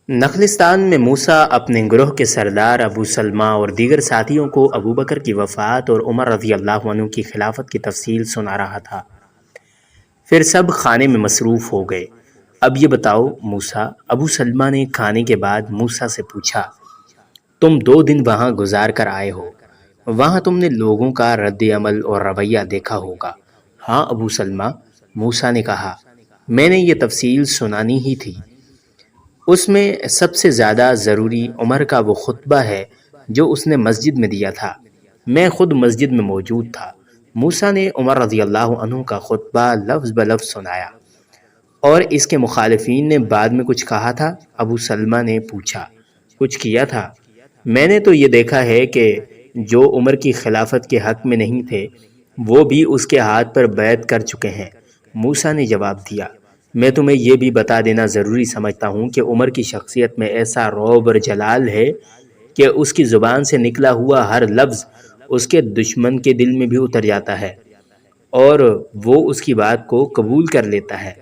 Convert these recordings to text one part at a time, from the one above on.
نخلستان میں موسیٰ اپنے گروہ کے سردار ابو سلمہ اور دیگر ساتھیوں کو ابو بکر کی وفات اور عمر رضی اللہ عنہ کی خلافت کی تفصیل سنا رہا تھا۔ پھر سب کھانے میں مصروف ہو گئے۔ اب یہ بتاؤ موسیٰ، ابو سلمہ نے کھانے کے بعد موسیٰ سے پوچھا، تم 2 دن وہاں گزار کر آئے ہو، وہاں تم نے لوگوں کا رد عمل اور رویہ دیکھا ہوگا۔ ہاں ابو سلمہ، موسیٰ نے کہا، میں نے یہ تفصیل سنانی ہی تھی۔ اس میں سب سے زیادہ ضروری عمر کا وہ خطبہ ہے جو اس نے مسجد میں دیا تھا۔ میں خود مسجد میں موجود تھا۔ موسیٰ نے عمر رضی اللہ عنہ کا خطبہ لفظ بلفظ سنایا۔ اور اس کے مخالفین نے بعد میں کچھ کہا تھا؟ ابو سلمہ نے پوچھا۔ کچھ کیا تھا؟ میں نے تو یہ دیکھا ہے کہ جو عمر کی خلافت کے حق میں نہیں تھے وہ بھی اس کے ہاتھ پر بیعت کر چکے ہیں۔ موسیٰ نے جواب دیا، میں تمہیں یہ بھی بتا دینا ضروری سمجھتا ہوں کہ عمر کی شخصیت میں ایسا رعب اور جلال ہے کہ اس کی زبان سے نکلا ہوا ہر لفظ اس کے دشمن کے دل میں بھی اتر جاتا ہے اور وہ اس کی بات کو قبول کر لیتا ہے۔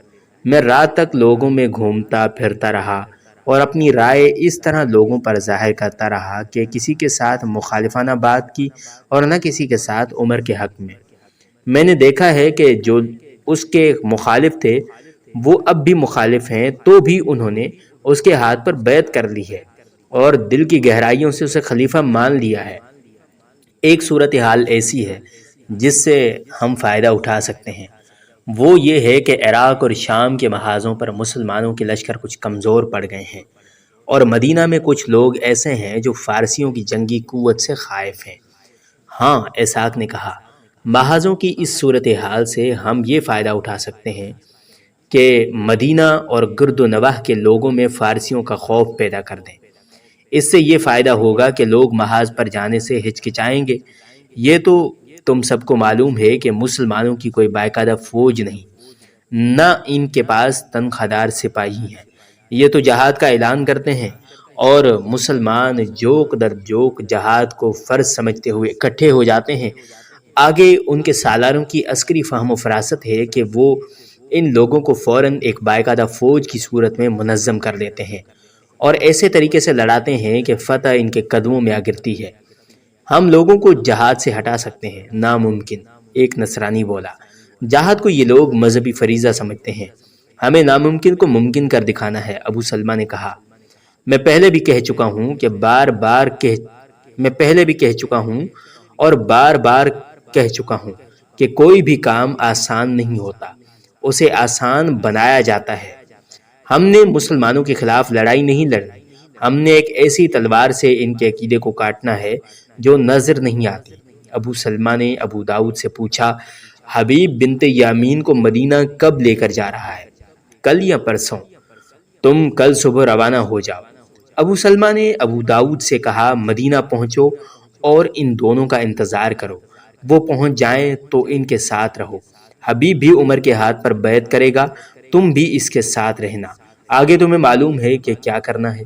میں رات تک لوگوں میں گھومتا پھرتا رہا اور اپنی رائے اس طرح لوگوں پر ظاہر کرتا رہا کہ کسی کے ساتھ مخالفانہ بات کی اور نہ کسی کے ساتھ عمر کے حق میں۔ میں نے دیکھا ہے کہ جو اس کے مخالف تھے وہ اب بھی مخالف ہیں، تو بھی انہوں نے اس کے ہاتھ پر بیعت کر لی ہے اور دل کی گہرائیوں سے اسے خلیفہ مان لیا ہے۔ ایک صورتحال ایسی ہے جس سے ہم فائدہ اٹھا سکتے ہیں، وہ یہ ہے کہ عراق اور شام کے محاذوں پر مسلمانوں کے لشکر کچھ کمزور پڑ گئے ہیں اور مدینہ میں کچھ لوگ ایسے ہیں جو فارسیوں کی جنگی قوت سے خائف ہیں۔ ہاں، اسحاق نے کہا، محاذوں کی اس صورتحال سے ہم یہ فائدہ اٹھا سکتے ہیں کہ مدینہ اور گرد و نواح کے لوگوں میں فارسیوں کا خوف پیدا کر دیں۔ اس سے یہ فائدہ ہوگا کہ لوگ محاذ پر جانے سے ہچکچائیں گے۔ یہ تو تم سب کو معلوم ہے کہ مسلمانوں کی کوئی باقاعدہ فوج نہیں، نہ ان کے پاس تنخواہ دار سپاہی ہیں۔ یہ تو جہاد کا اعلان کرتے ہیں اور مسلمان جوک در جوک جہاد کو فرض سمجھتے ہوئے اکٹھے ہو جاتے ہیں۔ آگے ان کے سالاروں کی عسکری فہم و فراست ہے کہ وہ ان لوگوں کو فوراً ایک باقاعدہ فوج کی صورت میں منظم کر لیتے ہیں اور ایسے طریقے سے لڑاتے ہیں کہ فتح ان کے قدموں میں آ گرتی ہے۔ ہم لوگوں کو جہاد سے ہٹا سکتے ہیں؟ ناممکن، ایک نصرانی بولا۔ جہاد کو یہ لوگ مذہبی فریضہ سمجھتے ہیں، ہمیں ناممکن کو ممکن کر دکھانا ہے۔ ابو سلمہ نے کہا، میں پہلے بھی کہہ چکا ہوں اور بار بار کہہ چکا ہوں کہ کوئی بھی کام آسان نہیں ہوتا، اسے آسان بنایا جاتا ہے۔ ہم نے مسلمانوں کے خلاف لڑائی نہیں لڑنی، ہم نے ایک ایسی تلوار سے ان کے عقیدے کو کاٹنا ہے جو نظر نہیں آتی۔ ابو سلمہ نے ابو داؤد سے پوچھا، حبیب بنت یامین کو مدینہ کب لے کر جا رہا ہے؟ کل یا پرسوں؟ تم کل صبح روانہ ہو جاؤ۔ ابو سلمہ نے ابو داؤد سے کہا، مدینہ پہنچو اور ان دونوں کا انتظار کرو، وہ پہنچ جائیں تو ان کے ساتھ رہو۔ حبیب بھی عمر کے ہاتھ پر بیعت کرے گا، تم بھی اس کے ساتھ رہنا۔ آگے تمہیں معلوم ہے کہ کیا کرنا ہے،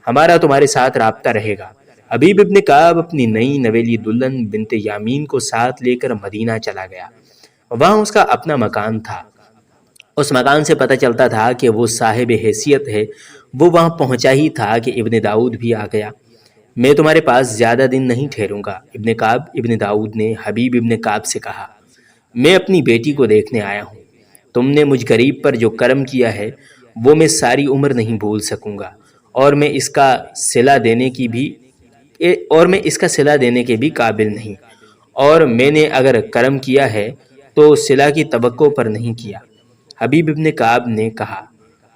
ہمارا تمہارے ساتھ رابطہ رہے گا۔ حبیب ابن کعب اپنی نئی نویلی دلہن بنت یامین کو ساتھ لے کر مدینہ چلا گیا۔ وہاں اس کا اپنا مکان تھا، اس مکان سے پتہ چلتا تھا کہ وہ صاحب حیثیت ہے۔ وہ وہاں پہنچا ہی تھا کہ ابن داؤد بھی آ گیا۔ میں تمہارے پاس زیادہ دن نہیں ٹھہروں گا ابن داؤد نے حبیب ابن کعب سے کہا، میں اپنی بیٹی کو دیکھنے آیا ہوں۔ تم نے مجھ غریب پر جو کرم کیا ہے وہ میں ساری عمر نہیں بھول سکوں گا، اور میں اس کا صلہ دینے کے بھی قابل نہیں، اور میں نے اگر کرم کیا ہے تو صلہ کی توقع پر نہیں کیا۔ حبیب ابن کعب نے کہا،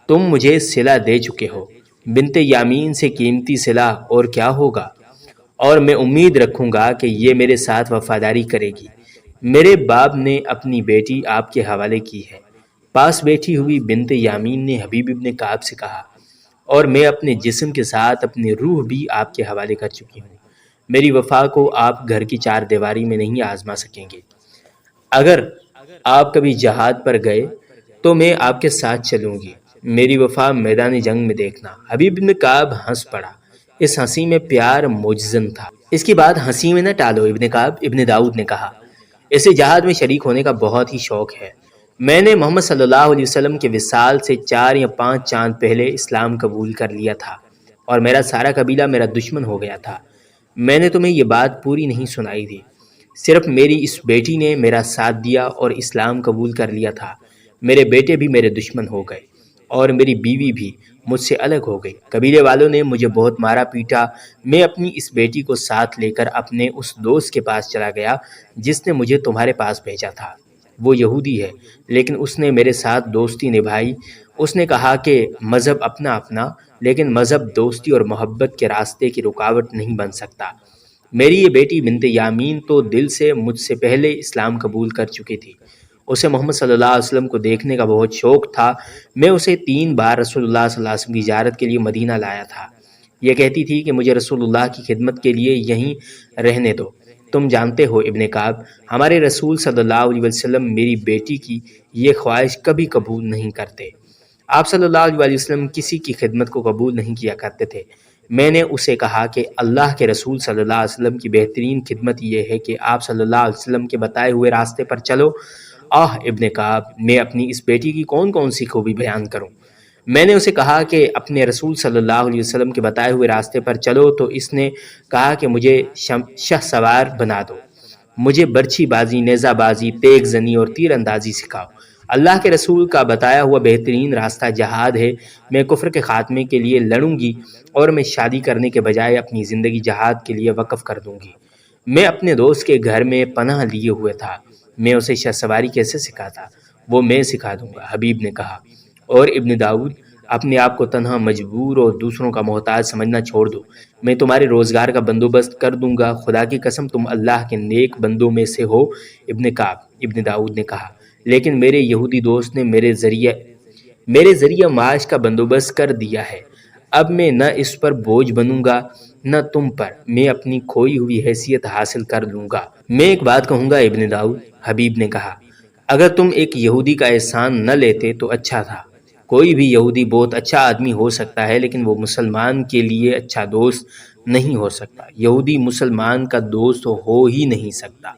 تم مجھے صلہ دے چکے ہو، بنت یامین سے قیمتی صلہ اور کیا ہوگا، اور میں امید رکھوں گا کہ یہ میرے ساتھ وفاداری کرے گی۔ میرے باپ نے اپنی بیٹی آپ کے حوالے کی ہے۔ پاس بیٹھی ہوئی بنت یامین نے حبیب ابن کعب سے کہا، اور میں اپنے جسم کے ساتھ اپنی روح بھی آپ کے حوالے کر چکی ہوں۔ میری وفا کو آپ گھر کی چار دیواری میں نہیں آزما سکیں گے۔ اگر آپ کبھی جہاد پر گئے تو میں آپ کے ساتھ چلوں گی، میری وفا میدان جنگ میں دیکھنا۔ حبیب ابن کعب ہنس پڑا، اس ہنسی میں پیار موجزن تھا۔ اس کی بات ہنسی میں نہ ٹالو ابن کعب، ابن داؤد نے کہا، اسے جہاد میں شریک ہونے کا بہت ہی شوق ہے۔ میں نے محمد صلی اللہ علیہ وسلم کے وصال سے 4 یا 5 چاند پہلے اسلام قبول کر لیا تھا اور میرا سارا قبیلہ میرا دشمن ہو گیا تھا۔ میں نے تمہیں یہ بات پوری نہیں سنائی تھی، صرف میری اس بیٹی نے میرا ساتھ دیا اور اسلام قبول کر لیا تھا۔ میرے بیٹے بھی میرے دشمن ہو گئے اور میری بیوی بھی مجھ سے الگ ہو گئی۔ قبیلے والوں نے مجھے بہت مارا پیٹا۔ میں اپنی اس بیٹی کو ساتھ لے کر اپنے اس دوست کے پاس چلا گیا جس نے مجھے تمہارے پاس بھیجا تھا۔ وہ یہودی ہے لیکن اس نے میرے ساتھ دوستی نبھائی۔ اس نے کہا کہ مذہب اپنا اپنا، لیکن مذہب دوستی اور محبت کے راستے کی رکاوٹ نہیں بن سکتا۔ میری یہ بیٹی بنت یامین تو دل سے مجھ سے پہلے اسلام قبول کر چکی تھی۔ اسے محمد صلی اللہ علیہ وسلم کو دیکھنے کا بہت شوق تھا۔ میں اسے 3 بار رسول اللہ صلی اللہ علیہ وسلم کی زیارت کے لیے مدینہ لایا تھا۔ یہ کہتی تھی کہ مجھے رسول اللہ کی خدمت کے لیے یہیں رہنے دو۔ تم جانتے ہو ابن کعب، ہمارے رسول صلی اللہ علیہ وسلم میری بیٹی کی یہ خواہش کبھی قبول نہیں کرتے۔ آپ صلی اللہ علیہ وسلم کسی کی خدمت کو قبول نہیں کیا کرتے تھے۔ میں نے اسے کہا کہ اللہ کے رسول صلی اللہ علیہ وسلم کی بہترین خدمت یہ ہے کہ آپ صلی اللہ علیہ وسلم کے بتائے ہوئے راستے پر چلو۔ ابن کعب، میں اپنی اس بیٹی کی کون کون سی خوبی بیان کروں؟ میں نے اسے کہا کہ اپنے رسول صلی اللہ علیہ وسلم کے بتائے ہوئے راستے پر چلو، تو اس نے کہا کہ مجھے شہ سوار بنا دو، مجھے برچھی بازی، نیزہ بازی، تیغ زنی اور تیر اندازی سکھاؤ۔ اللہ کے رسول کا بتایا ہوا بہترین راستہ جہاد ہے۔ میں کفر کے خاتمے کے لیے لڑوں گی اور میں شادی کرنے کے بجائے اپنی زندگی جہاد کے لیے وقف کر دوں گی۔ میں اپنے دوست کے گھر میں پناہ لیے ہوئے تھا۔ میں اسے شہ سواری کیسے سکھاتا؟ وہ میں سکھا دوں گا، حبیب نے کہا۔ اور ابن داؤد، اپنے آپ کو تنہا، مجبور اور دوسروں کا محتاج سمجھنا چھوڑ دو۔ میں تمہارے روزگار کا بندوبست کر دوں گا، خدا کی قسم تم اللہ کے نیک بندوں میں سے ہو۔ ابن کعب، ابن داؤد نے کہا، لیکن میرے یہودی دوست نے میرے ذریعہ معاش کا بندوبست کر دیا ہے۔ اب میں نہ اس پر بوجھ بنوں گا نہ تم پر، میں اپنی کھوئی ہوئی حیثیت حاصل کر لوں گا۔ میں ایک بات کہوں گا ابن داؤد، حبیب نے کہا، اگر تم ایک یہودی کا احسان نہ لیتے تو اچھا تھا۔ کوئی بھی یہودی بہت اچھا آدمی ہو سکتا ہے لیکن وہ مسلمان کے لیے اچھا دوست نہیں ہو سکتا۔ یہودی مسلمان کا دوست ہو ہی نہیں سکتا۔